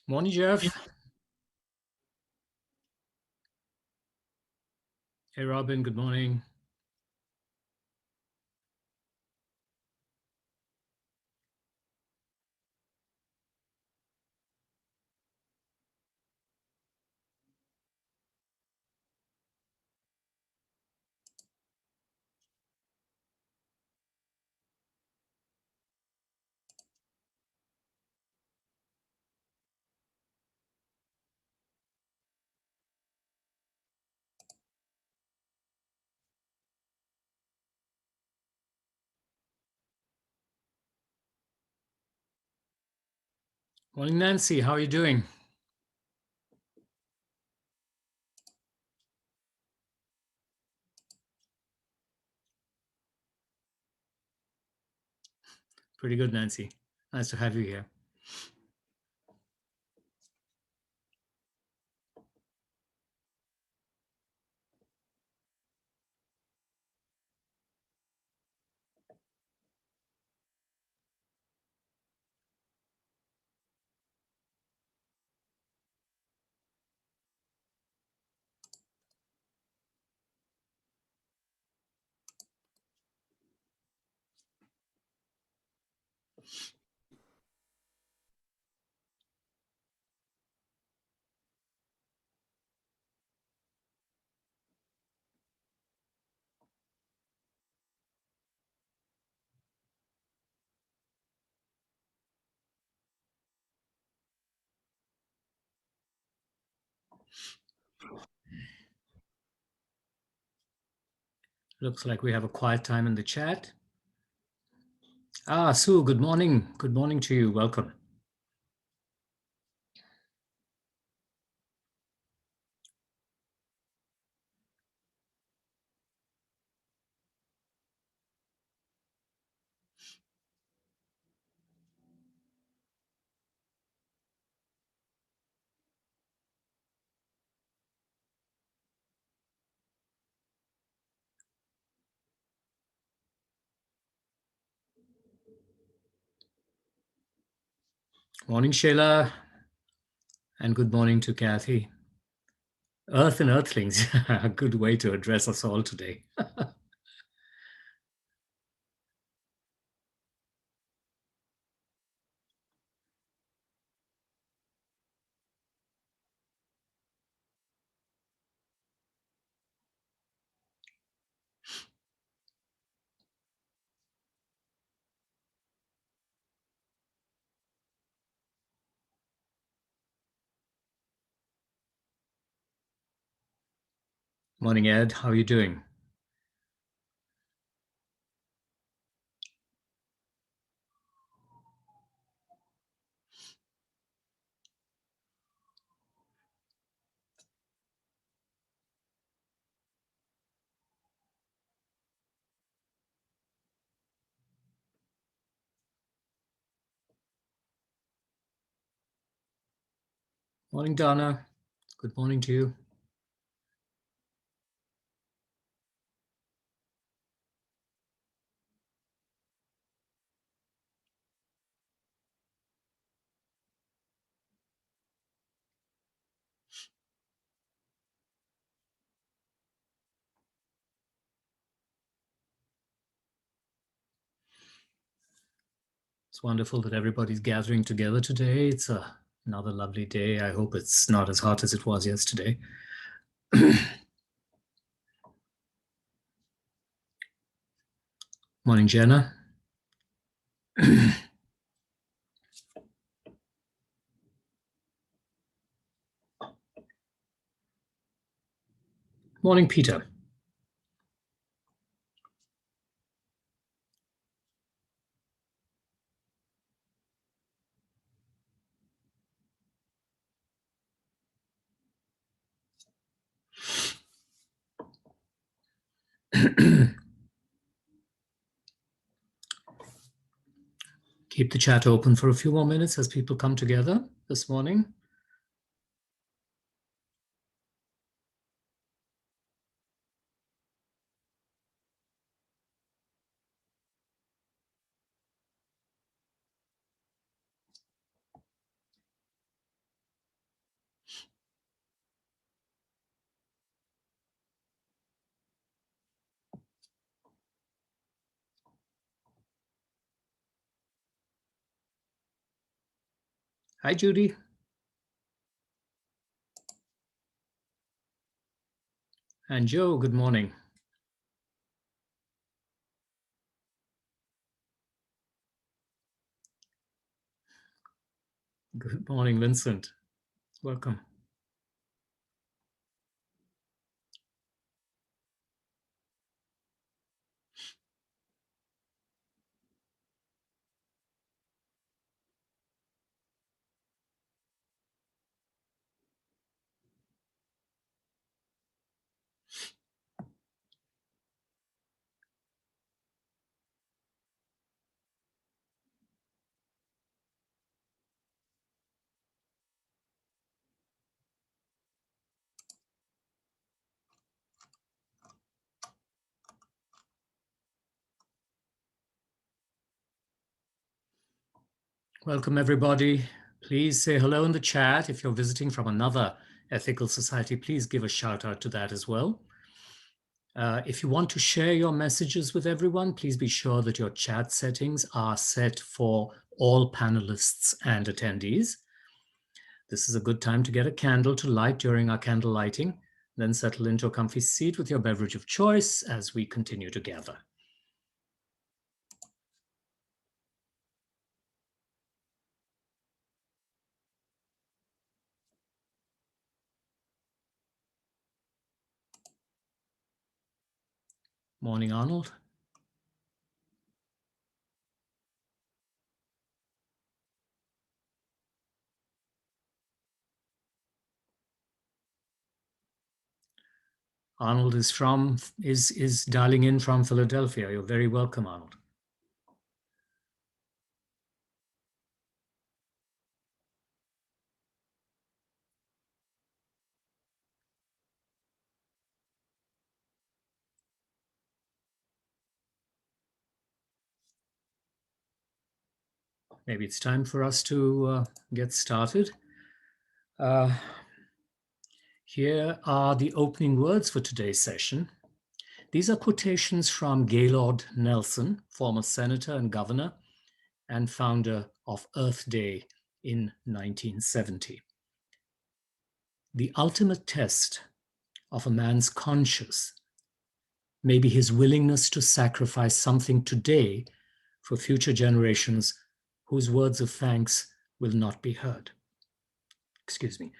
Morning, Jeff. Hey, Robin. Good morning. Morning, Nancy. How are you doing? Pretty good, Nancy. Nice to have you here. Looks like we have a quiet time in the chat. Sue, good morning. Good morning to you. Welcome. Morning, Sheila. And good morning to Kathy. Earth and Earthlings. A good way to address us all today. Morning, Ed. How are you doing? Morning, Donna. Good morning to you. It's wonderful that everybody's gathering together today. It's another lovely day. I hope it's not as hot as it was yesterday. Morning, Jenna. Morning, Peter. Keep the chat open for a few more minutes as people come together this morning. Hi, Judy. And Joe, good morning. Good morning, Vincent. Welcome. Welcome, everybody. Please say hello in the chat. If you're visiting from another ethical society, please give a shout out to that as well. If you want to share your messages with everyone, please be sure that your chat settings are set for all panelists and attendees. This is a good time to get a candle to light during our candle lighting, then settle into a comfy seat with your beverage of choice as we continue to gather. Morning, Arnold. Arnold is dialing in from Philadelphia. You're very welcome, Arnold. Maybe it's time for us to get started. Here are the opening words for today's session. These are quotations from Gaylord Nelson, former senator and governor, and founder of Earth Day in 1970. The ultimate test of a man's conscience may be his willingness to sacrifice something today for future generations whose words of thanks will not be heard. Excuse me.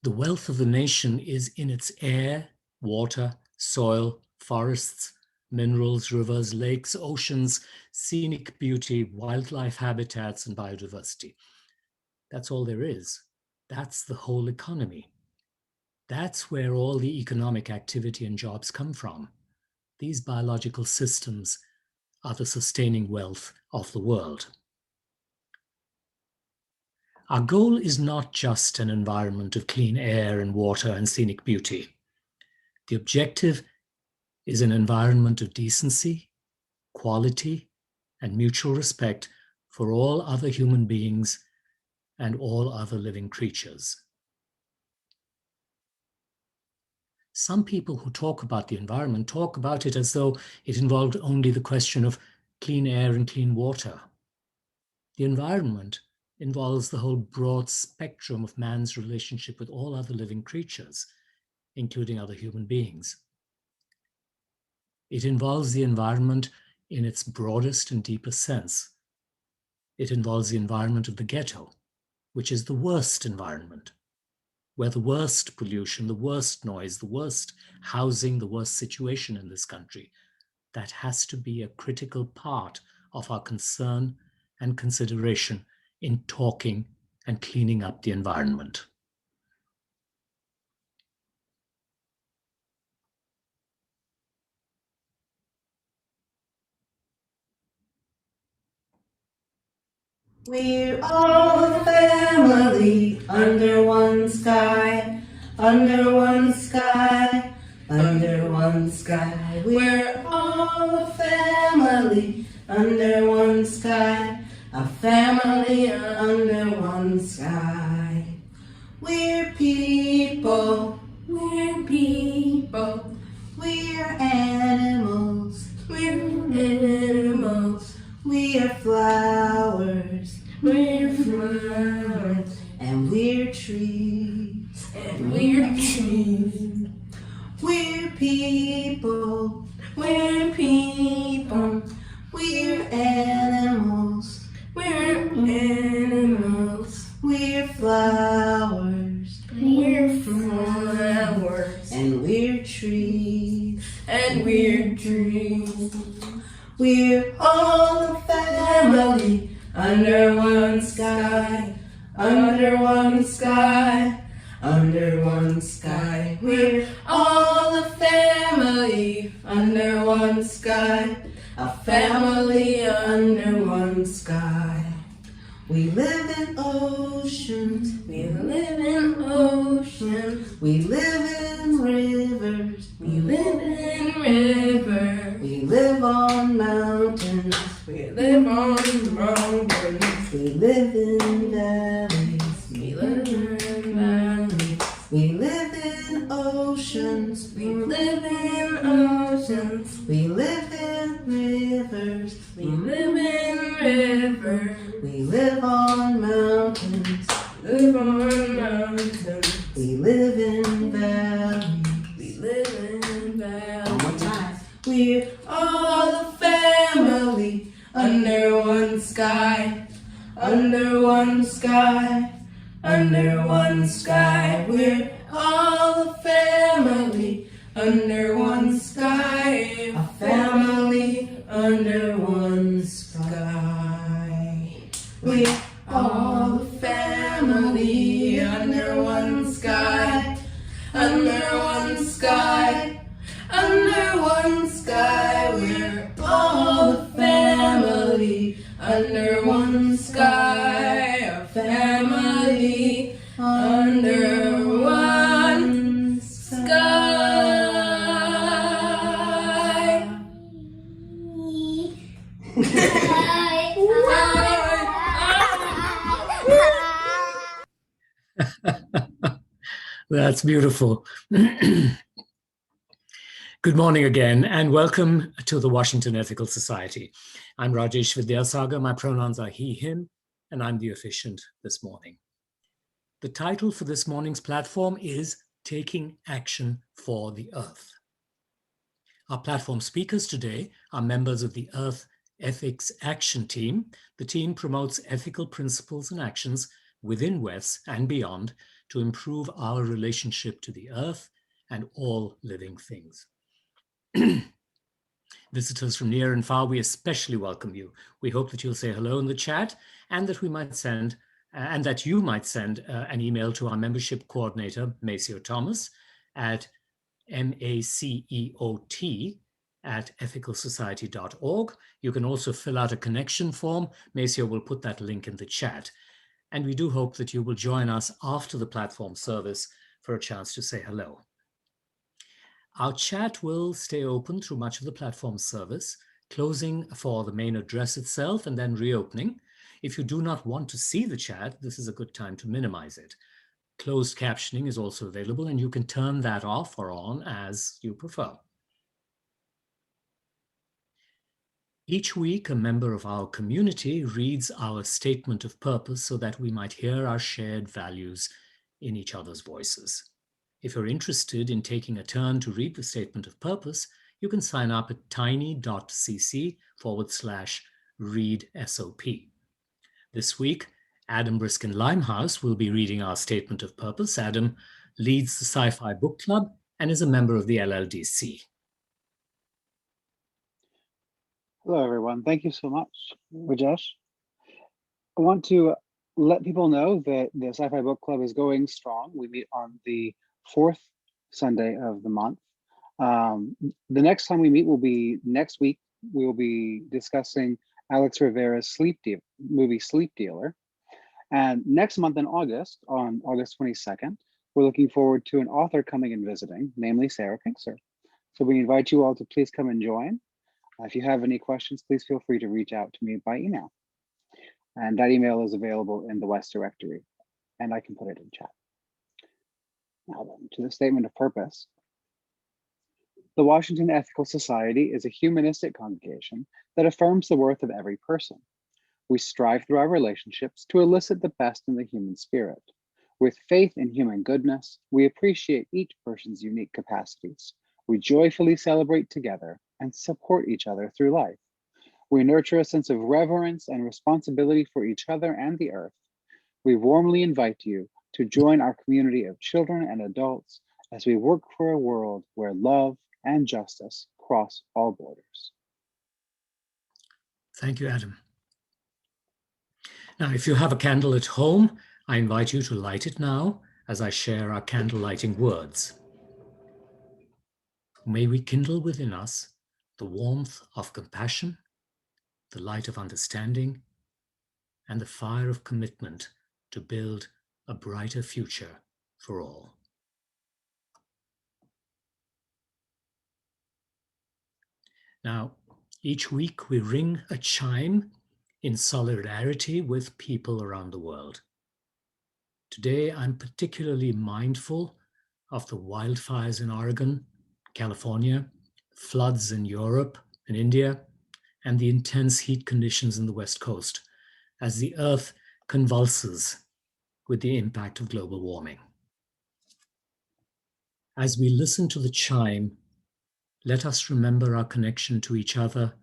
The wealth of the nation is in its air, water, soil, forests, minerals, rivers, lakes, oceans, scenic beauty, wildlife habitats, and biodiversity. That's all there is. That's the whole economy. That's where all the economic activity and jobs come from. These biological systems are the sustaining wealth of the world. Our goal is not just an environment of clean air and water and scenic beauty. The objective is an environment of decency, quality, and mutual respect for all other human beings and all other living creatures. Some people who talk about the environment talk about it as though it involved only the question of clean air and clean water. The environment involves the whole broad spectrum of man's relationship with all other living creatures, including other human beings. It involves the environment in its broadest and deepest sense. It involves the environment of the ghetto, which is the worst environment, where the worst pollution, the worst noise, the worst housing, the worst situation in this country. That has to be a critical part of our concern and consideration in talking and cleaning up the environment. We're all a family under one sky, under one sky, under one sky. We're all a family under one sky, a family under one sky. We're people, we're people, we're animals, we're animals. We are flowers, we're flowers, and we're trees, and we're trees. We're people, we're people, we're animals, we're animals. We're flowers, we're flowers, and we're trees, and we're trees. We're all a family under one sky, under one sky, under one sky. We're all a family under one sky, a family under one sky. We live in oceans, we live in oceans, we live in rivers, we live in rivers, we live on mountains, we live on mountains, we live in valleys, we live in valleys, we live in oceans, we live in oceans, we live in rivers, we live in rivers. We live on mountains, live on mountains. We live in valleys, we live in valleys. One more time. We're all a family under one sky, under one sky, under one sky. We're all a family under one sky, a family under one sky. We're all a family under one sky, under one sky, under one sky. We're all a family under one sky, a family under one sky. That's beautiful. Good morning again, and welcome to the Washington Ethical Society. I'm Rajesh Vidyasagar. My pronouns are he, him, and I'm the officiant this morning. The title for this morning's platform is Taking Action for the Earth. Our platform speakers today are members of the Earth Ethics Action Team. The team promotes ethical principles and actions within WES and beyond to improve our relationship to the Earth and all living things. Visitors from near and far, we especially welcome you. We hope that you'll say hello in the chat and that you might send an email to our membership coordinator, Maceo Thomas, at maceot@ethicalsociety.org. You can also fill out a connection form. Maceo will put that link in the chat. And we do hope that you will join us after the platform service for a chance to say hello. Our chat will stay open through much of the platform service, closing for the main address itself and then reopening. If you do not want to see the chat, this is a good time to minimize it. Closed captioning is also available, and you can turn that off or on as you prefer. Each week, a member of our community reads our statement of purpose so that we might hear our shared values in each other's voices. If you're interested in taking a turn to read the statement of purpose, you can sign up at tiny.cc/readsop. This week, Adam Briskin Limehouse will be reading our statement of purpose. Adam leads the Sci-Fi Book Club and is a member of the LLDC. Hello, everyone. Thank you so much, Rajesh. I want to let people know that the Sci-Fi Book Club is going strong. We meet on the 4th Sunday of the month. The next time we meet will be next week. We will be discussing Alex Rivera's movie Sleep Dealer. And next month in August, on August 22nd, we're looking forward to an author coming and visiting, namely Sarah Pinkster. So we invite you all to please come and join. If you have any questions, please feel free to reach out to me by email. And that email is available in the WES directory, and I can put it in chat. Now then, to the statement of purpose. The Washington Ethical Society is a humanistic congregation that affirms the worth of every person. We strive through our relationships to elicit the best in the human spirit. With faith in human goodness, we appreciate each person's unique capacities. We joyfully celebrate together and support each other through life. We nurture a sense of reverence and responsibility for each other and the earth. We warmly invite you to join our community of children and adults as we work for a world where love and justice cross all borders. Thank you, Adam. Now, if you have a candle at home, I invite you to light it now as I share our candle lighting words. May we kindle within us the warmth of compassion, the light of understanding, and the fire of commitment to build a brighter future for all. Now, each week we ring a chime in solidarity with people around the world. Today, I'm particularly mindful of the wildfires in Oregon, California, floods in Europe and India, and the intense heat conditions in the West Coast as the Earth convulses with the impact of global warming. As we listen to the chime, let us remember our connection to each other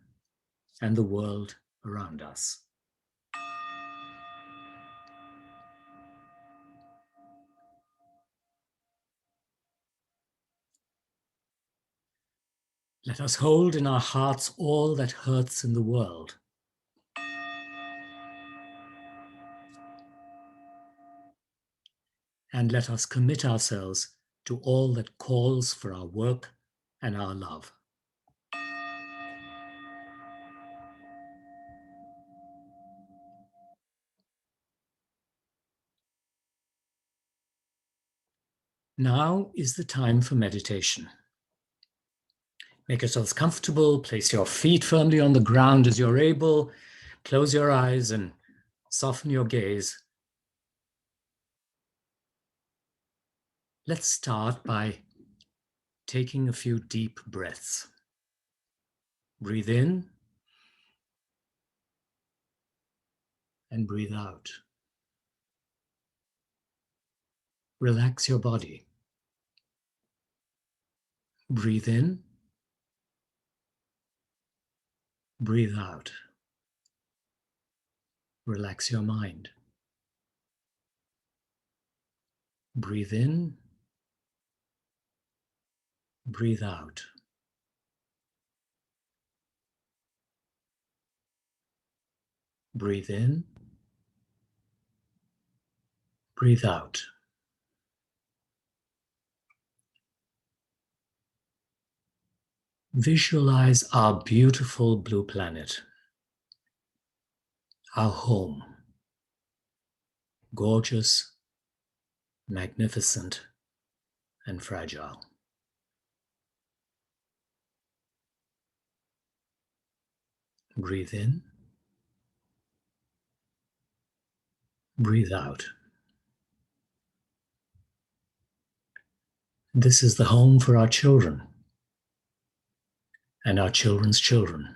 and the world around us. Let us hold in our hearts all that hurts in the world. And let us commit ourselves to all that calls for our work and our love. Now is the time for meditation. Make yourselves comfortable, place your feet firmly on the ground as you're able, close your eyes and soften your gaze. Let's start by taking a few deep breaths. Breathe in and breathe out. Relax your body. Breathe in, breathe out. Relax your mind. Breathe in, breathe out. Breathe in, breathe out. Visualize our beautiful blue planet, our home, gorgeous, magnificent, and fragile. Breathe in, breathe out. This is the home for our children and our children's children.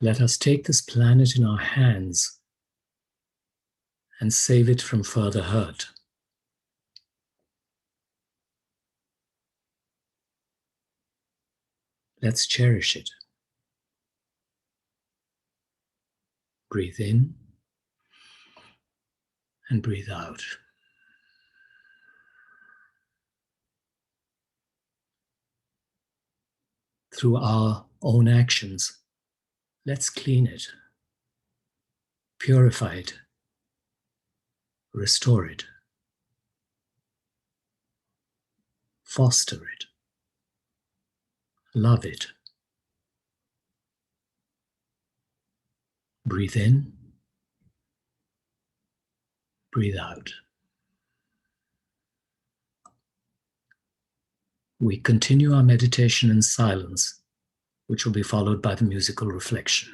Let us take this planet in our hands and save it from further hurt. Let's cherish it. Breathe in and breathe out. Through our own actions, let's clean it, purify it, restore it, foster it, love it. Breathe in, breathe out. We continue our meditation in silence, which will be followed by the musical reflection.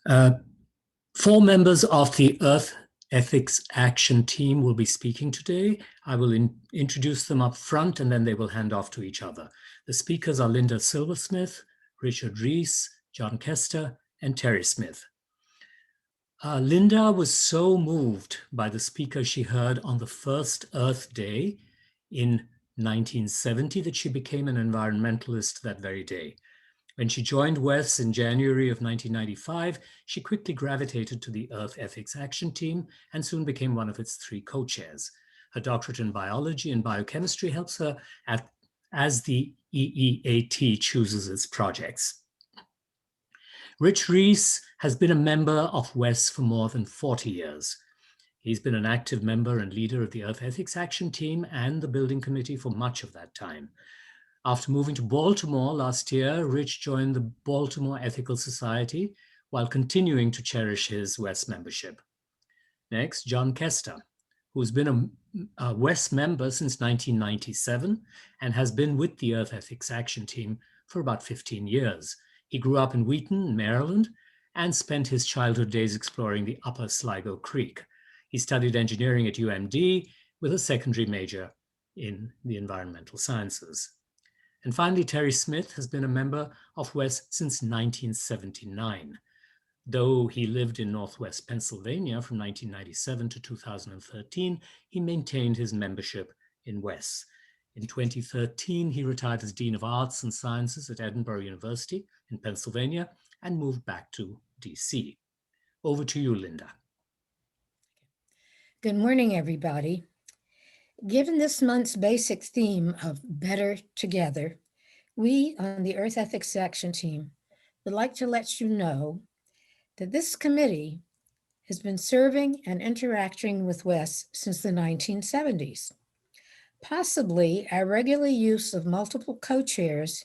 4 members of the Earth Ethics Action Team will be speaking today. I will introduce them up front and then they will hand off to each other. The speakers are Linda Silversmith, Richard Rees, John Kester, and Terry Smith. Linda was so moved by the speaker she heard on the first Earth Day in 1970 that she became an environmentalist that very day. When she joined WES in January of 1995, she quickly gravitated to the Earth Ethics Action Team and soon became one of its 3 co-chairs. Her doctorate in biology and biochemistry helps her as the EEAT chooses its projects. Rich Rees has been a member of WES for more than 40 years. He's been an active member and leader of the Earth Ethics Action Team and the Building Committee for much of that time. After moving to Baltimore last year, Rich joined the Baltimore Ethical Society while continuing to cherish his WES membership. Next, John Kester, who's been a WES member since 1997 and has been with the Earth Ethics Action Team for about 15 years. He grew up in Wheaton, Maryland, and spent his childhood days exploring the upper Sligo Creek. He studied engineering at UMD with a secondary major in the environmental sciences. And finally, Terry Smith has been a member of WES since 1979. Though he lived in Northwest Pennsylvania from 1997 to 2013, he maintained his membership in WES. In 2013, he retired as Dean of Arts and Sciences at Edinburgh University in Pennsylvania and moved back to DC. Over to you, Linda. Good morning, everybody. Given this month's basic theme of Better Together, we on the Earth Ethics Action Team would like to let you know that this committee has been serving and interacting with WES since the 1970s. Possibly our regular use of multiple co-chairs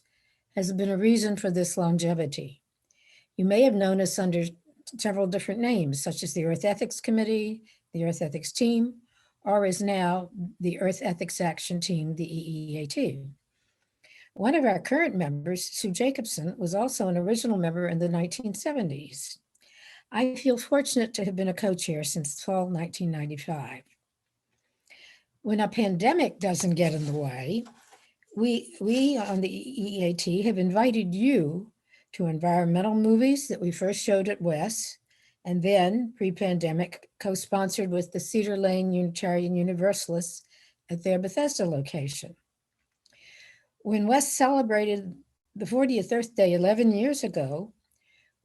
has been a reason for this longevity. You may have known us under several different names, such as the Earth Ethics Committee, the Earth Ethics Team, or is now the Earth Ethics Action Team, the EEAT. One of our current members, Sue Jacobson, was also an original member in the 1970s. I feel fortunate to have been a co-chair since fall 1995. When a pandemic doesn't get in the way, we on the EEAT have invited you to environmental movies that we first showed at WES, and then pre-pandemic co-sponsored with the Cedar Lane Unitarian Universalists at their Bethesda location. When WES celebrated the 40th Earth Day 11 years ago,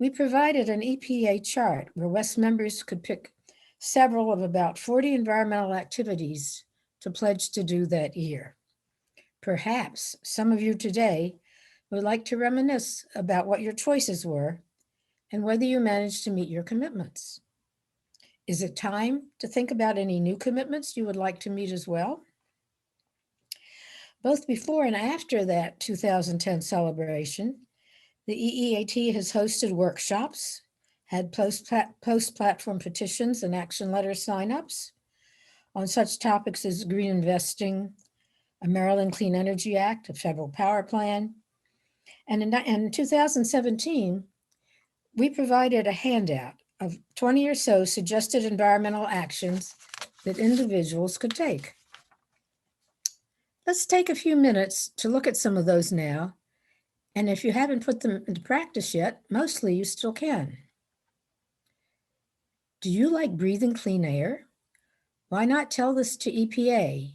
we provided an EPA chart where WES members could pick several of about 40 environmental activities to pledge to do that year. Perhaps some of you today would like to reminisce about what your choices were and whether you managed to meet your commitments. Is it time to think about any new commitments you would like to meet as well? Both before and after that 2010 celebration, the EEAT has hosted workshops, had post-platform petitions and action letter signups on such topics as green investing, a Maryland Clean Energy Act, a federal power plan. And in 2017, we provided a handout of 20 or so suggested environmental actions that individuals could take. Let's take a few minutes to look at some of those now. And if you haven't put them into practice yet, mostly you still can. Do you like breathing clean air? Why not tell this to EPA?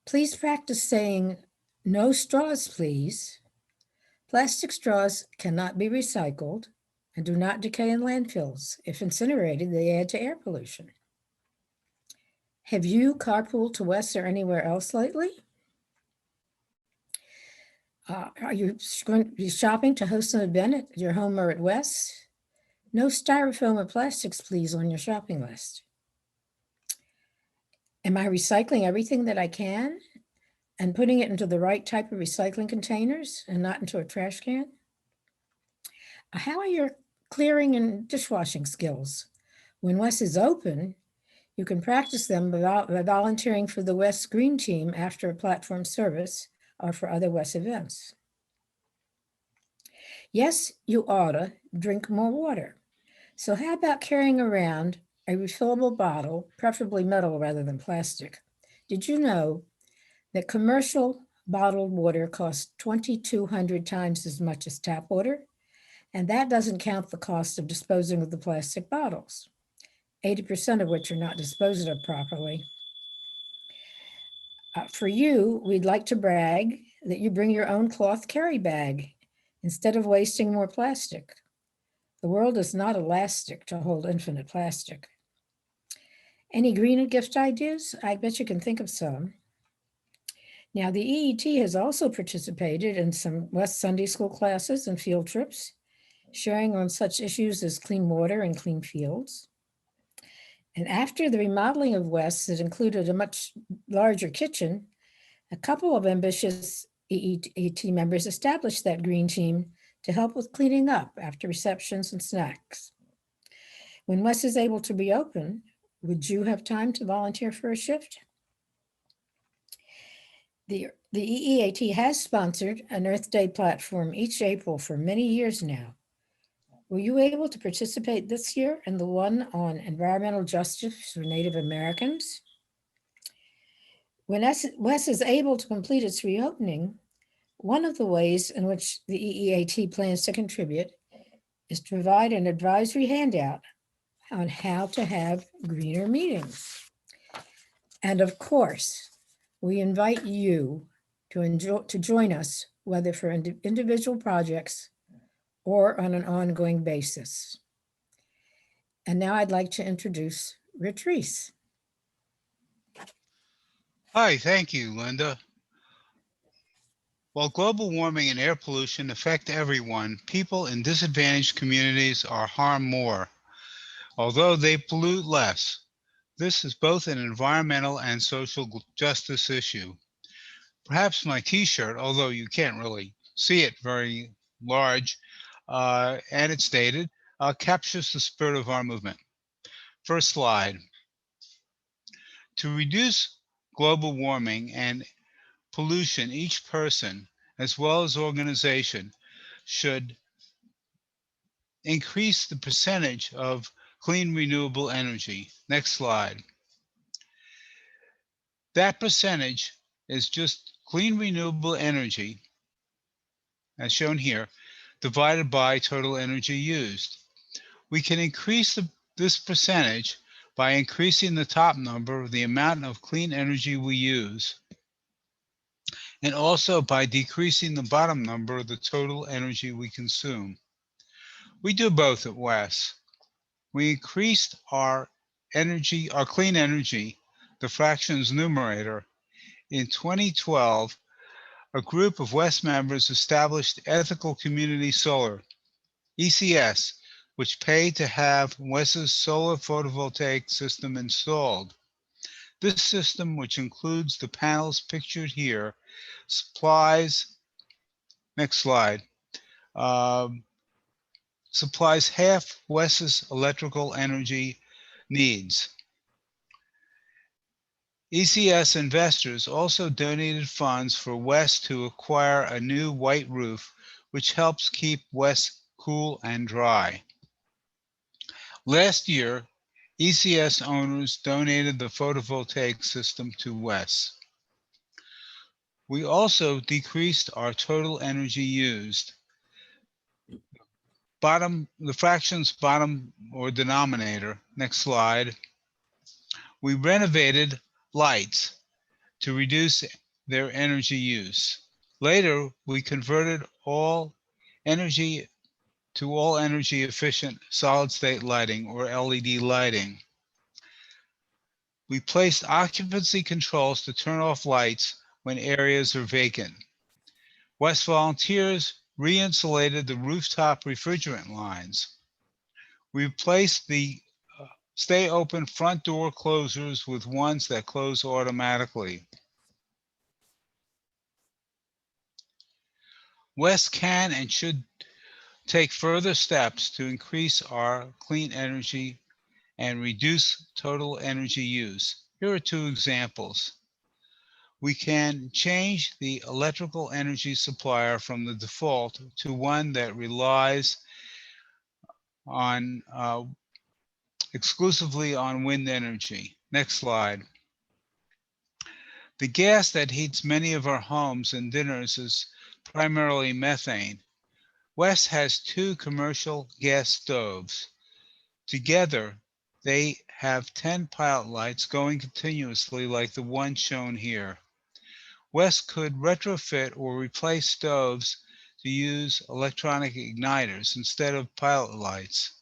Please practice saying, no straws, please. Plastic straws cannot be recycled and do not decay in landfills. If incinerated, they add to air pollution. Have you carpooled to WES or anywhere else lately? Are you going to be shopping to host an event at your home or at WES? No styrofoam or plastics, please, on your shopping list. Am I recycling everything that I can and putting it into the right type of recycling containers and not into a trash can? How are your clearing and dishwashing skills? When WES is open, you can practice them by volunteering for the WES Green Team after a platform service or for other WES events. Yes, you oughta drink more water. So how about carrying around a refillable bottle, preferably metal rather than plastic? Did you know that commercial bottled water costs 2,200 times as much as tap water? And that doesn't count the cost of disposing of the plastic bottles, 80% of which are not disposed of properly. For you, we'd like to brag that you bring your own cloth carry bag instead of wasting more plastic. The world is not elastic to hold infinite plastic. Any greener gift ideas? I bet you can think of some. Now, the EET has also participated in some West Sunday school classes and field trips, sharing on such issues as clean water and clean fields. And after the remodeling of West that included a much larger kitchen, a couple of ambitious EET members established that green team to help with cleaning up after receptions and snacks. When West is able to reopen, would you have time to volunteer for a shift? The EEAT has sponsored an Earth Day platform each April for many years now. Were you able to participate this year in the one on environmental justice for Native Americans? When West is able to complete its reopening, one of the ways in which the EEAT plans to contribute is to provide an advisory handout on how to have greener meetings. And of course, we invite you to join us, whether for individual projects or on an ongoing basis. And now I'd like to introduce Rich Reese. Hi, thank you, Linda. While global warming and air pollution affect everyone, people in disadvantaged communities are harmed more, although they pollute less. This is both an environmental and social justice issue. Perhaps my t-shirt, although you can't really see it very large, and it's dated, captures the spirit of our movement. First slide. To reduce global warming and pollution, each person, as well as organization, should increase the percentage of clean renewable energy. Next slide. That percentage is just clean renewable energy, as shown here, divided by total energy used. We can increase this percentage by increasing the top number, the amount of clean energy we use, and also by decreasing the bottom number, the total energy we consume. We do both at WES. We increased our energy, our clean energy, the fractions numerator. In 2012, a group of WES members established Ethical Community Solar, ECS, which paid to have WES's solar photovoltaic system installed. This system, which includes the panels pictured here, supplies, next slide, supplies half WES's electrical energy needs. ECS investors also donated funds for WES to acquire a new white roof, which helps keep WES cool and dry. Last year, ECS owners donated the photovoltaic system to WES. We also decreased our total energy used. The fractions bottom or denominator, next slide. We renovated lights to reduce their energy use. Later, we converted all energy efficient solid state lighting or LED lighting. We placed occupancy controls to turn off lights when areas are vacant. WES volunteers re-insulated the rooftop refrigerant lines. We replaced the stay open front door closers with ones that close automatically. WES can and should take further steps to increase our clean energy and reduce total energy use. Here are two examples. we can change the electrical energy supplier from the default to one that relies on exclusively on wind energy. Next slide. The gas that heats many of our homes and dinners is primarily methane. West has 2 commercial gas stoves. Together, they have 10 pilot lights going continuously like the one shown here. West could retrofit or replace stoves to use electronic igniters instead of pilot lights.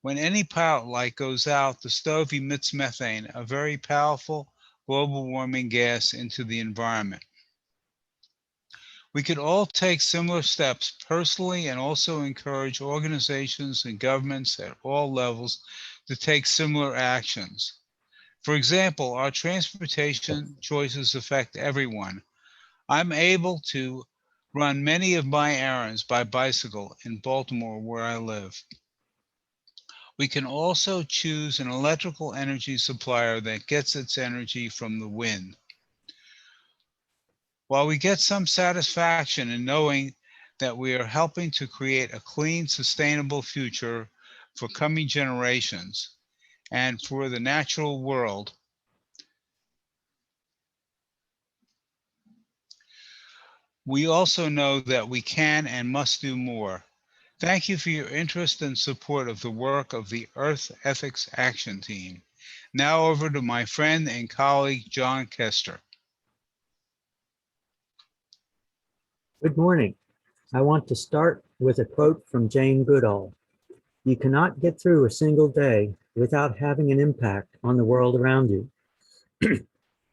When any pilot light goes out, the stove emits methane, a very powerful global warming gas, into the environment. We could all take similar steps personally and also encourage organizations and governments at all levels to take similar actions. For example, our transportation choices affect everyone. I'm able to run many of my errands by bicycle in Baltimore, where I live. We can also choose an electrical energy supplier that gets its energy from the wind. While we get some satisfaction in knowing that we are helping to create a clean, sustainable future for coming generations and for the natural world, we also know that we can and must do more. Thank you for your interest and support of the work of the Earth Ethics Action Team. Now over to my friend and colleague, John Kester. Good morning. I want to start with a quote from Jane Goodall. You cannot get through a single day without having an impact on the world around you.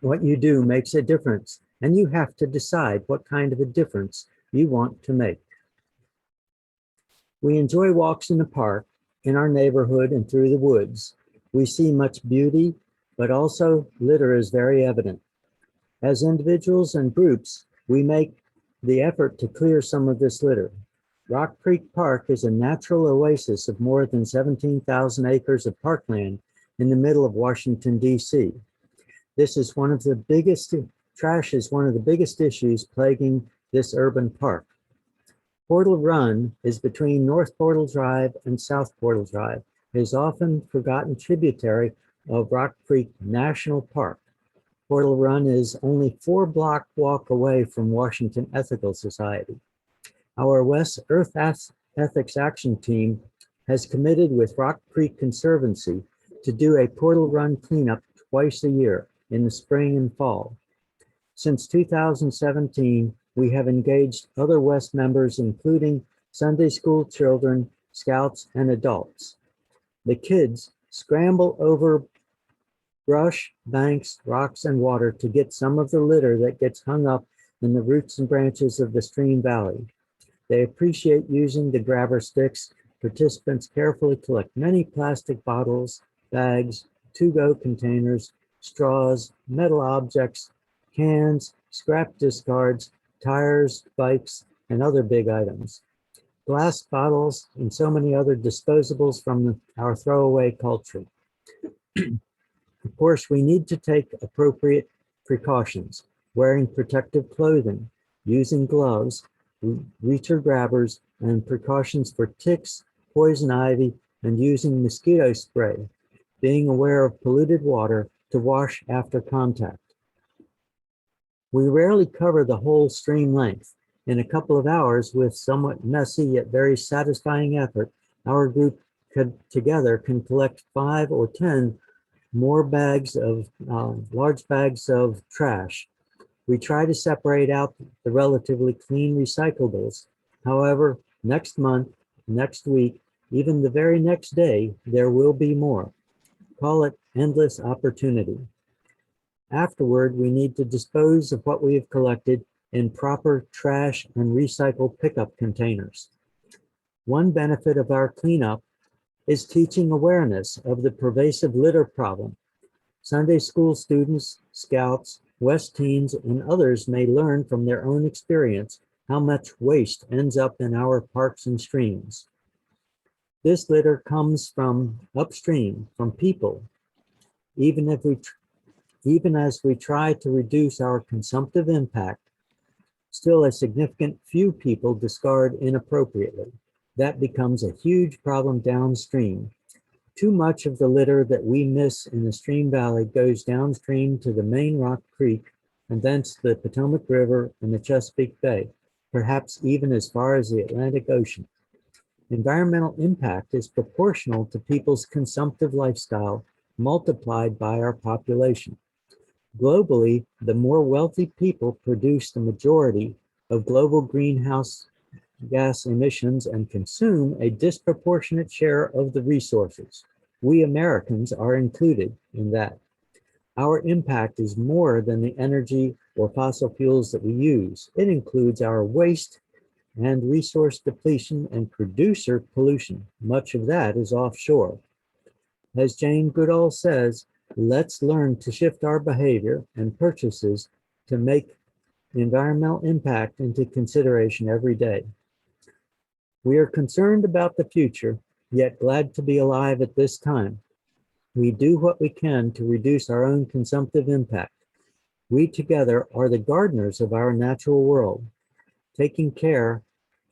What you do makes a difference, and you have to decide what kind of a difference you want to make. We enjoy walks in the park, in our neighborhood, and through the woods. We see much beauty, but also litter is very evident. As individuals and groups, we make the effort to clear some of this litter. Rock Creek Park is a natural oasis of more than 17,000 acres of parkland in the middle of Washington, D.C. Trash is one of the biggest issues plaguing this urban park. Portal Run is between North Portal Drive and South Portal Drive. It is often forgotten tributary of Rock Creek National Park. Portal Run is only 4-block walk away from Washington Ethical Society. Our West Earth Ethics Action Team has committed with Rock Creek Conservancy to do a Portal Run cleanup twice a year in the spring and fall. Since 2017, we have engaged other West members, including Sunday school children, scouts, and adults. The kids scramble over brush, banks, rocks, and water to get some of the litter that gets hung up in the roots and branches of the stream valley. They appreciate using the grabber sticks. Participants carefully collect many plastic bottles, bags, to-go containers, straws, metal objects, cans, scrap discards, tires, bikes, and other big items. Glass bottles and so many other disposables from our throwaway culture. Of course, we need to take appropriate precautions, wearing protective clothing, using gloves, reacher grabbers, and precautions for ticks, poison ivy, and using mosquito spray, being aware of polluted water to wash after contact. We rarely cover the whole stream length. In a couple of hours, with somewhat messy yet very satisfying effort, our group together can collect 5 or 10 more bags of large bags of trash. We try to separate out the relatively clean recyclables. However, next month, next week, even the very next day, there will be more. Call it endless opportunity. Afterward, we need to dispose of what we have collected in proper trash and recycle pickup containers. One benefit of our cleanup is teaching awareness of the pervasive litter problem. Sunday school students, scouts, West teens, and others may learn from their own experience how much waste ends up in our parks and streams. This litter comes from upstream, from people. Even if we Even as we try to reduce our consumptive impact, still a significant few people discard inappropriately. That becomes a huge problem downstream. Too much of the litter that we miss in the stream valley goes downstream to the main Rock Creek and thence the Potomac River and the Chesapeake Bay, perhaps even as far as the Atlantic Ocean. Environmental impact is proportional to people's consumptive lifestyle multiplied by our population. Globally, the more wealthy people produce the majority of global greenhouse gas emissions and consume a disproportionate share of the resources. We Americans are included in that. Our impact is more than the energy or fossil fuels that we use. It includes our waste and resource depletion and producer pollution. Much of that is offshore. As Jane Goodall says, let's learn to shift our behavior and purchases to make the environmental impact into consideration every day. We are concerned about the future, yet glad to be alive at this time. We do what we can to reduce our own consumptive impact. We together are the gardeners of our natural world. Taking care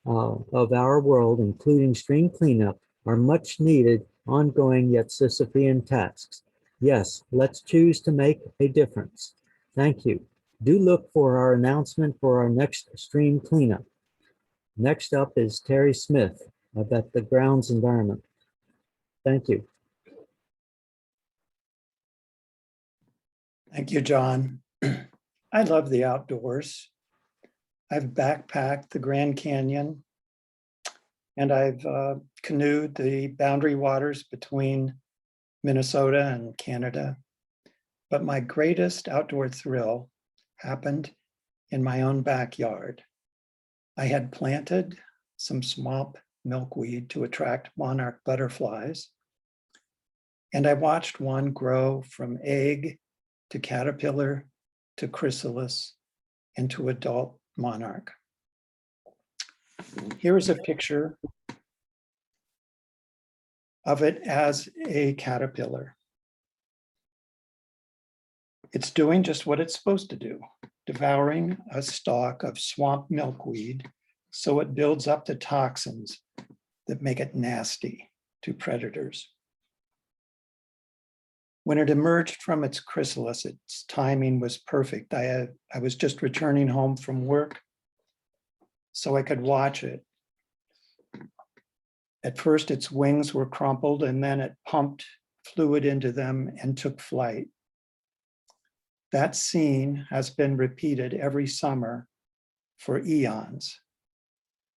of our world, including stream cleanup, are much needed, ongoing yet Sisyphean tasks. Yes, let's choose to make a difference. Thank you. Do look for our announcement for our next stream cleanup. Next up is Terry Smith about the grounds environment. Thank you. Thank you, John. I love the outdoors. I've backpacked the Grand Canyon, and I've canoed the boundary waters between Minnesota and Canada. But my greatest outdoor thrill happened in my own backyard. I had planted some swamp milkweed to attract monarch butterflies, and I watched one grow from egg to caterpillar to chrysalis and to adult monarch. Here is a picture of it as a caterpillar. It's doing just what it's supposed to do, devouring a stalk of swamp milkweed so it builds up the toxins that make it nasty to predators. When it emerged from its chrysalis, its timing was perfect. I was just returning home from work, so I could watch it. At first, its wings were crumpled, and then it pumped fluid into them and took flight. That scene has been repeated every summer for eons.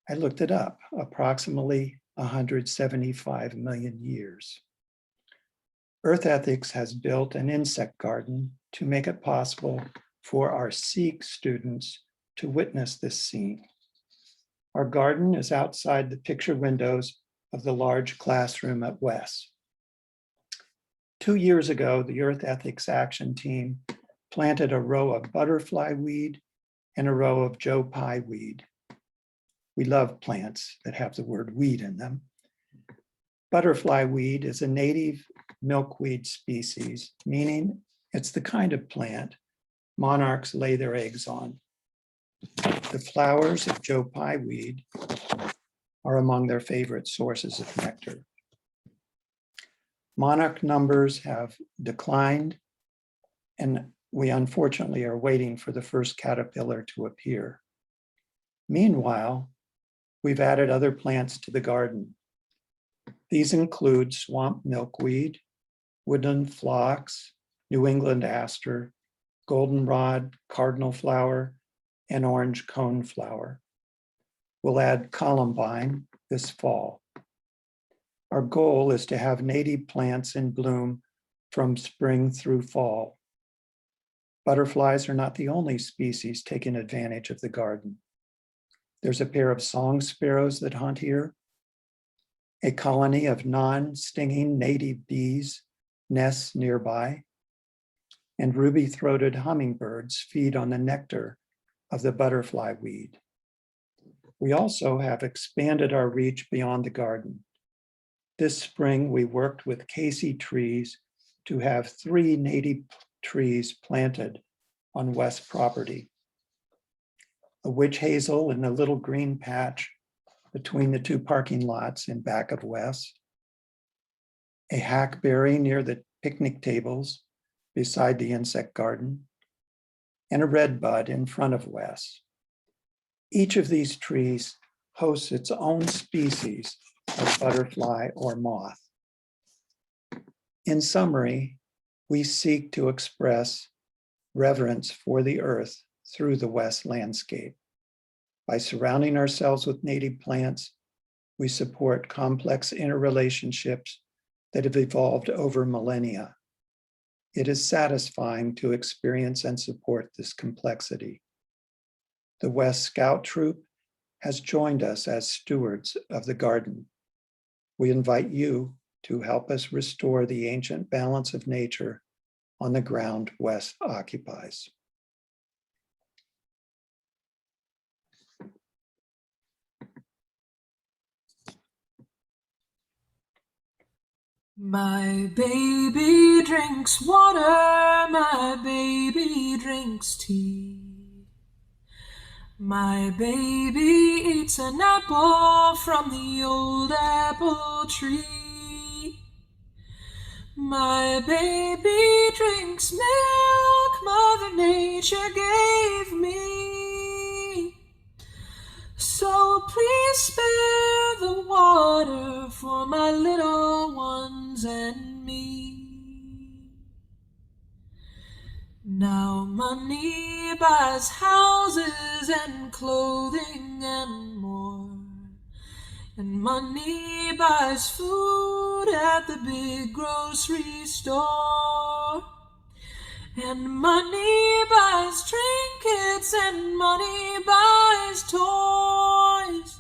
I looked it up, approximately 175 million years. Earth Ethics has built an insect garden to make it possible for our SEEK students to witness this scene. Our garden is outside the picture windows of the large classroom at Wes. 2 years ago, the Earth Ethics Action Team planted a row of butterfly weed and a row of Joe Pye weed. We love plants that have the word weed in them. Butterfly weed is a native milkweed species, meaning it's the kind of plant monarchs lay their eggs on. The flowers of Joe Pye weed are among their favorite sources of nectar. Monarch numbers have declined, and we unfortunately are waiting for the first caterpillar to appear. Meanwhile, we've added other plants to the garden. These include swamp milkweed, woodland phlox, New England aster, goldenrod, cardinal flower, and orange coneflower. We'll add columbine this fall. Our goal is to have native plants in bloom from spring through fall. Butterflies are not the only species taking advantage of the garden. There's a pair of song sparrows that hunt here. A colony of non-stinging native bees nests nearby, and ruby-throated hummingbirds feed on the nectar of the butterfly weed. We also have expanded our reach beyond the garden. This spring, we worked with Casey Trees to have 3 native trees planted on West property. A witch hazel in a little green patch between the two parking lots in back of Wes. A hackberry near the picnic tables beside the insect garden, and a redbud in front of Wes. Each of these trees hosts its own species of butterfly or moth. In summary, we seek to express reverence for the earth through the West landscape. By surrounding ourselves with native plants, we support complex interrelationships that have evolved over millennia. It is satisfying to experience and support this complexity. The West Scout Troop has joined us as stewards of the garden. We invite you to help us restore the ancient balance of nature on the ground West occupies. My baby drinks water, my baby drinks tea. My baby eats an apple from the old apple tree. My baby drinks milk Mother Nature gave me. So please spare the water for my little ones and me. Now money buys houses and clothing and more. And money buys food at the big grocery store. And money buys trinkets and money buys toys.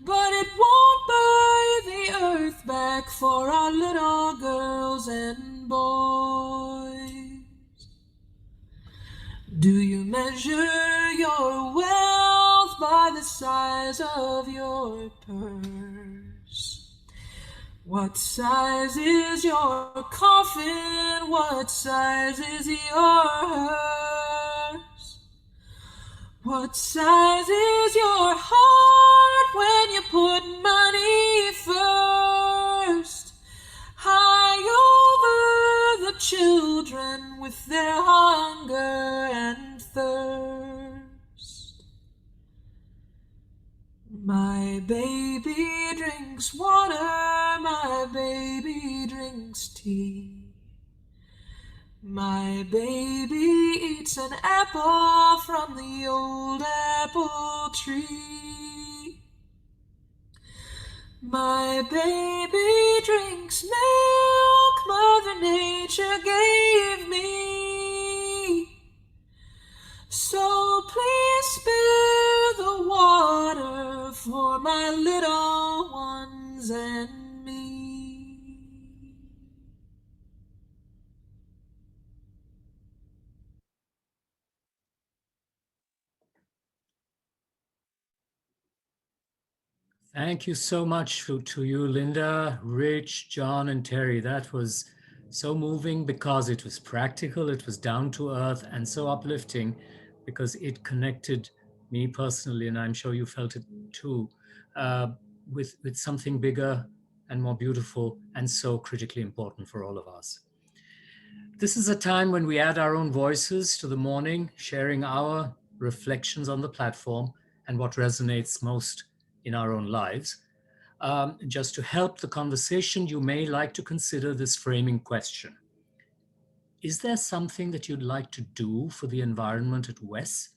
But it won't buy the earth back for our little girls and boys. Do you measure your wealth by the size of your purse? What size is your coffin? What size is your hearse? What size is your heart when you put money first? High over the children with their hunger and thirst. My baby drinks water, my baby drinks tea. My baby eats an apple from the old apple tree. My baby drinks milk Mother Nature gave me. So please spare the water for my little ones and me. Thank you so much to you, Linda, Rich, John, and Terry. That was so moving because it was practical, it was down to earth, and so uplifting because it connected me personally, and I'm sure you felt it too, with something bigger and more beautiful and so critically important for all of us. This is a time when we add our own voices to the morning, sharing our reflections on the platform and what resonates most in our own lives. Just to help the conversation, you may like to consider this framing question. Is there something that you'd like to do for the environment at WES,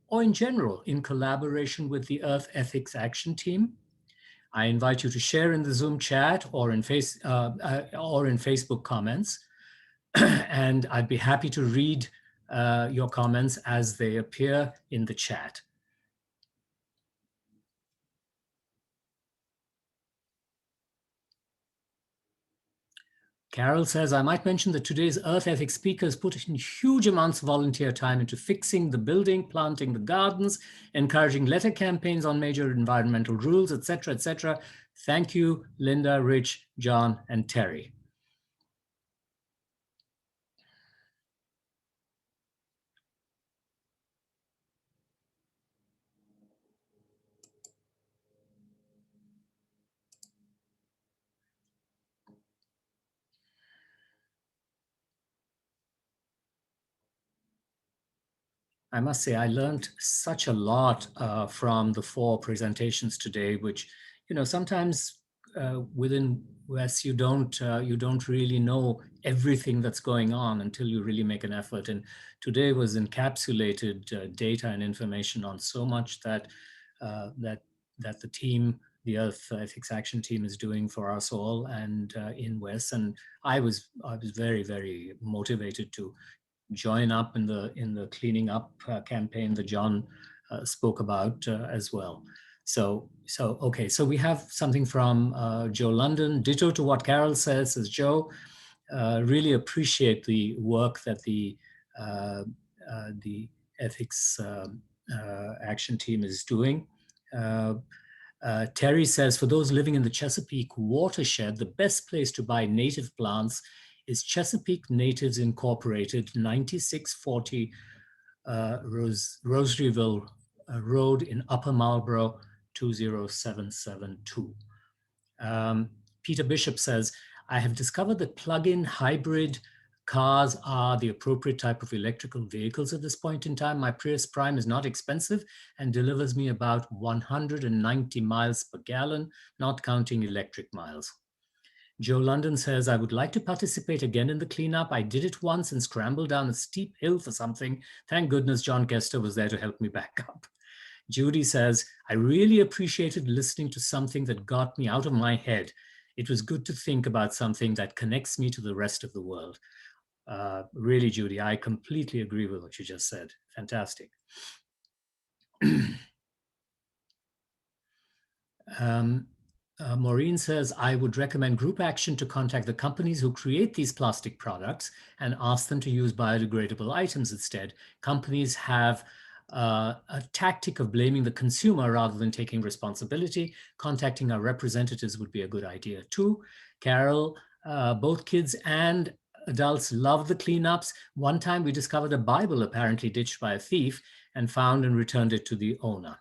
or in general, in collaboration with the Earth Ethics Action Team? I invite you to share in the Zoom chat or in Facebook comments, and I'd be happy to read your comments as they appear in the chat. Carol says, I might mention that today's Earth Ethics speakers put in huge amounts of volunteer time into fixing the building, planting the gardens, encouraging letter campaigns on major environmental rules, etc., etc. Thank you, Linda, Rich, John, and Terry. I must say, I learned such a lot from the 4 presentations today, which, sometimes within WES, you don't really know everything that's going on until you really make an effort. And today was encapsulated data and information on so much that the team, the Earth Ethics Action Team, is doing for us all and in WES. And I was very, very motivated to join up in the cleaning up campaign that John spoke about as well. So okay, so we have something from Joe London. Ditto to what Carol says Joe. Really appreciate the work that the Ethics Action Team is doing. Terry says, for those living in the Chesapeake watershed, the best place to buy native plants is Chesapeake Natives Incorporated, 9640 Rosaryville Road in Upper Marlboro, 20772. Peter Bishop says, I have discovered that plug-in hybrid cars are the appropriate type of electrical vehicles at this point in time. My Prius Prime is not expensive and delivers me about 190 miles per gallon, not counting electric miles. Joe London says, I would like to participate again in the cleanup. I did it once and scrambled down a steep hill for something. Thank goodness John Kester was there to help me back up. Judy says, I really appreciated listening to something that got me out of my head. It was good to think about something that connects me to the rest of the world. Really, Judy, I completely agree with what you just said. Fantastic. Maureen says, I would recommend group action to contact the companies who create these plastic products and ask them to use biodegradable items instead. Companies have a tactic of blaming the consumer rather than taking responsibility. Contacting our representatives would be a good idea too. Carol, both kids and adults love the cleanups. One time we discovered a Bible apparently ditched by a thief and found and returned it to the owner.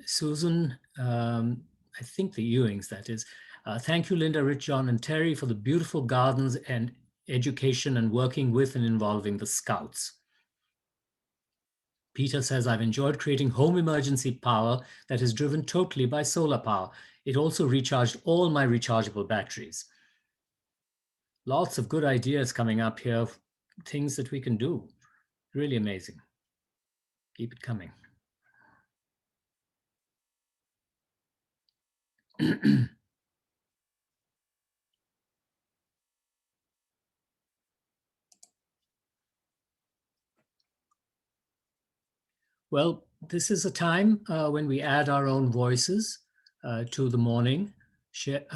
Susan, I think the Ewings, that is. Thank you, Linda, Rich, John, and Terry for the beautiful gardens and education and working with and involving the Scouts. Peter says, I've enjoyed creating home emergency power that is driven totally by solar power. It also recharged all my rechargeable batteries. Lots of good ideas coming up here, things that we can do. Really amazing. Keep it coming. Well, this is a time when we add our own voices to the morning.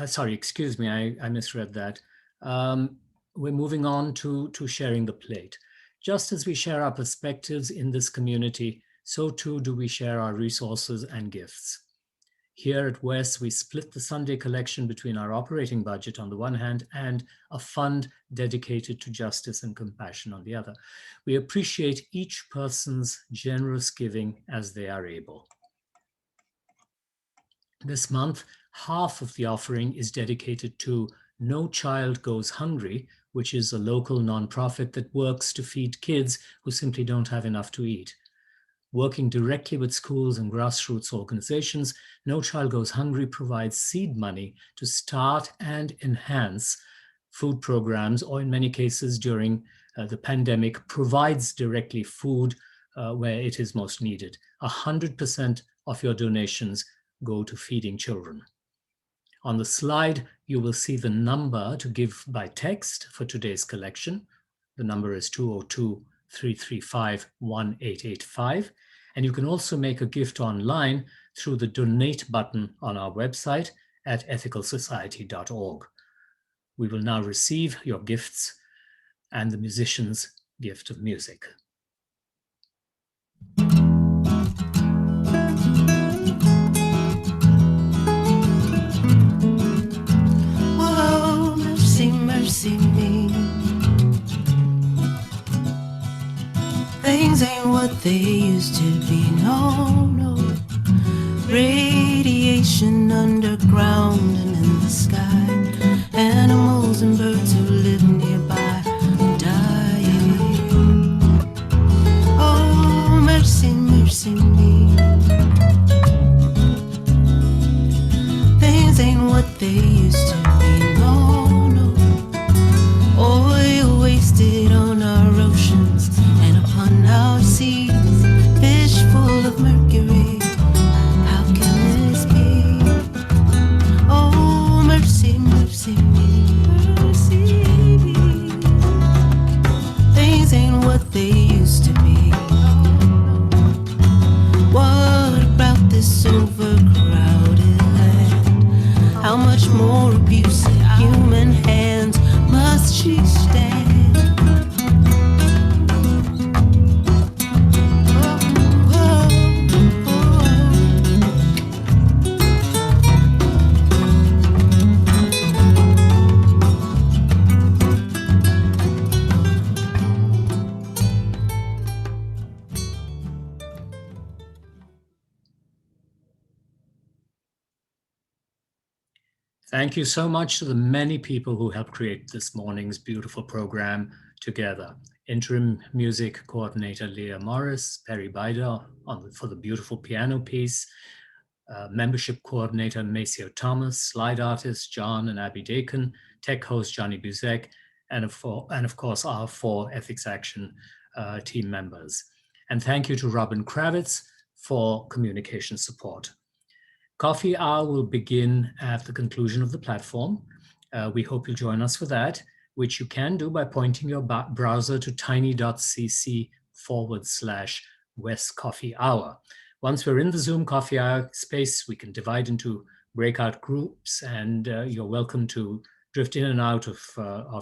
Sorry, excuse me, I misread that. We're moving on to sharing the plate. Just as we share our perspectives in this community, so too do we share our resources and gifts. Here at WES, we split the Sunday collection between our operating budget on the one hand and a fund dedicated to justice and compassion on the other. We appreciate each person's generous giving as they are able. This month, half of the offering is dedicated to No Child Goes Hungry, which is a local nonprofit that works to feed kids who simply don't have enough to eat. Working directly with schools and grassroots organizations, No Child Goes Hungry provides seed money to start and enhance food programs, or in many cases during the pandemic, provides directly food where it is most needed. 100% of your donations go to feeding children. On the slide, you will see the number to give by text for today's collection. The number is 202-335-1885. And you can also make a gift online through the donate button on our website at ethicalsociety.org. We will now receive your gifts and the musician's gift of music. Whoa, mercy, mercy me. Things ain't what they used to be, no, no. Radiation ocean, underground, and in the sky. Animals and birds who live nearby are dying. Oh, mercy, mercy me. Things ain't what they used to be, no, no. Oil wasted on our oceans and upon our seas. Fish full of mercury. How can this be? Oh, mercy, mercy me. Mercy me. Things ain't what they used to be. What about this overcrowded land? How much more abuse at human hands must she stand? Oh, oh, Thank you so much to the many people who helped create this morning's beautiful program together. Interim music coordinator Leah Morris, Perry Bider for the beautiful piano piece, membership coordinator Maceo Thomas, slide artist John and Abby Dakin, tech host Johnny Buzek, and of course our 4 Ethics Action team members. And thank you to Robin Kravitz for communication support. Coffee Hour will begin at the conclusion of the platform. We hope you'll join us for that, which you can do by pointing your browser to tiny.cc/West Coffee Hour. Once we're in the Zoom Coffee Hour space, we can divide into breakout groups, and you're welcome to drift in and out of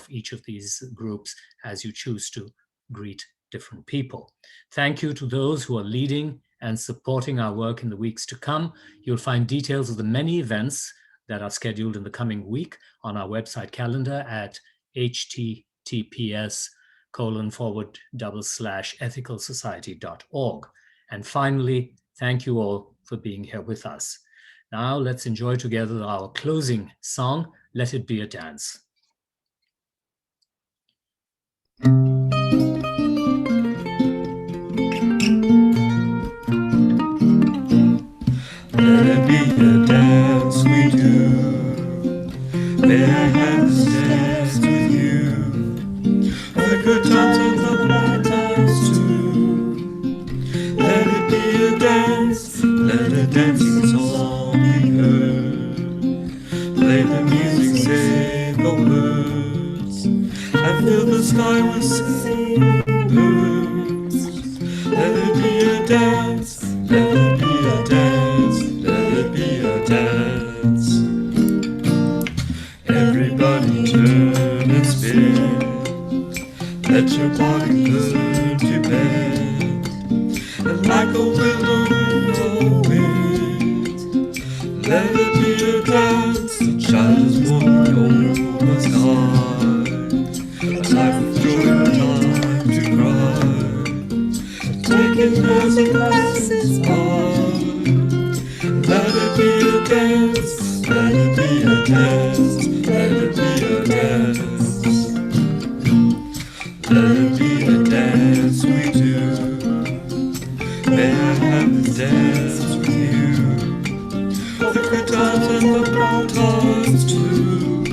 each of these groups as you choose to greet different people. Thank you to those who are leading and supporting our work in the weeks to come. You'll find details of the many events that are scheduled in the coming week on our website calendar at https://ethicalsociety.org. And finally, thank you all for being here with us. Now let's enjoy together our closing song, Let It Be a Dance. Let it be a dance we do. May I have this dance with you. The good times and the bad times too. Let it be a dance. Let the dancing song be heard. Play the music, say the words, and fill the sky with singing birds. Let it be a dance. Let it be a dance. Let it be a dance. Everybody turn and spin. Let your body learn to bend. And like a willow in the wind, let it be a dance. The child is born over the sky. A life of joy and time to cry. Taking music as it's on. Let it be a dance, let it be a dance, let it be a dance. Let it be a dance we do. May I have this dance with you. The good times and the bad times too.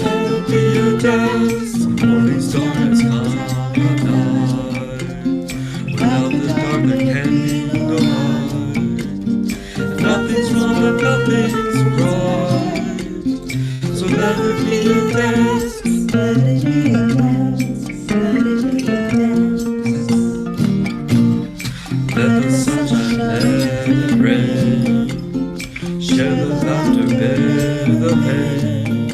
Let it be a dance, the morning star has come at night. Without the dark there can be no light. Nothing's wrong and nothing's right. So let it be a dance. Let it be a dance. Let it be a dance. Let the sunshine, let it rain. Share the laughter, bear the pain.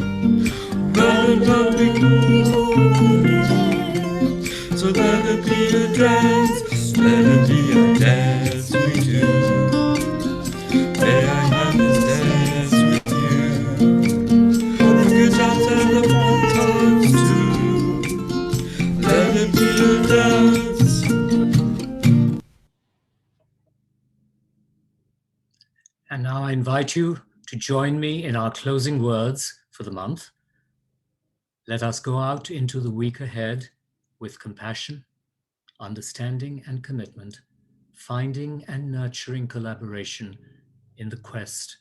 Run and run, we can go again. So let it be a dance. Let it be a dance we do. May I have this dance with you. The good times and the bad times too. Let it be a dance. And now I invite you to join me in our closing words for the month. Let us go out into the week ahead with compassion, understanding, and commitment, finding and nurturing collaboration in the quest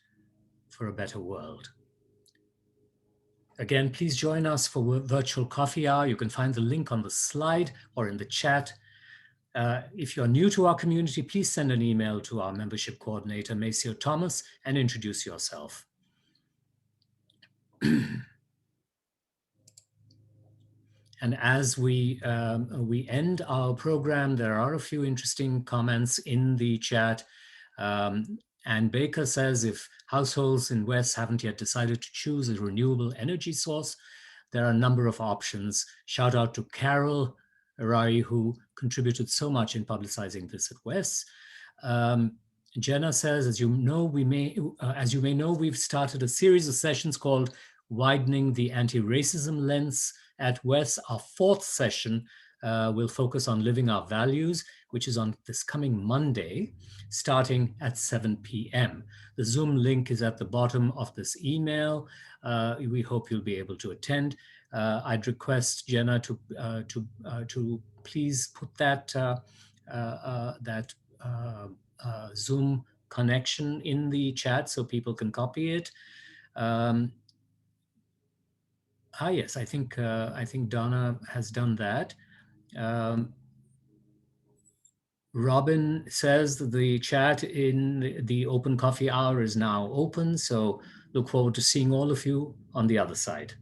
for a better world. Again, please join us for virtual coffee hour. You can find the link on the slide or in the chat. If you're new to our community, please send an email to our membership coordinator, Maceo Thomas, and introduce yourself. And as we end our program, there are a few interesting comments in the chat. Ann Baker says, if households in West haven't yet decided to choose a renewable energy source, there are a number of options. Shout out to Carol Arari, who contributed so much in publicizing this at West. Jenna says, as you may know, we've started a series of sessions called Widening the Anti-Racism Lens at West. Our fourth session will focus on living our values, which is on this coming Monday, starting at 7 p.m. The Zoom link is at the bottom of this email. We hope you'll be able to attend. I'd request Jenna to please put that Zoom connection in the chat so people can copy it. Yes, I think Donna has done that. Robin says that the chat in the open coffee hour is now open, so look forward to seeing all of you on the other side.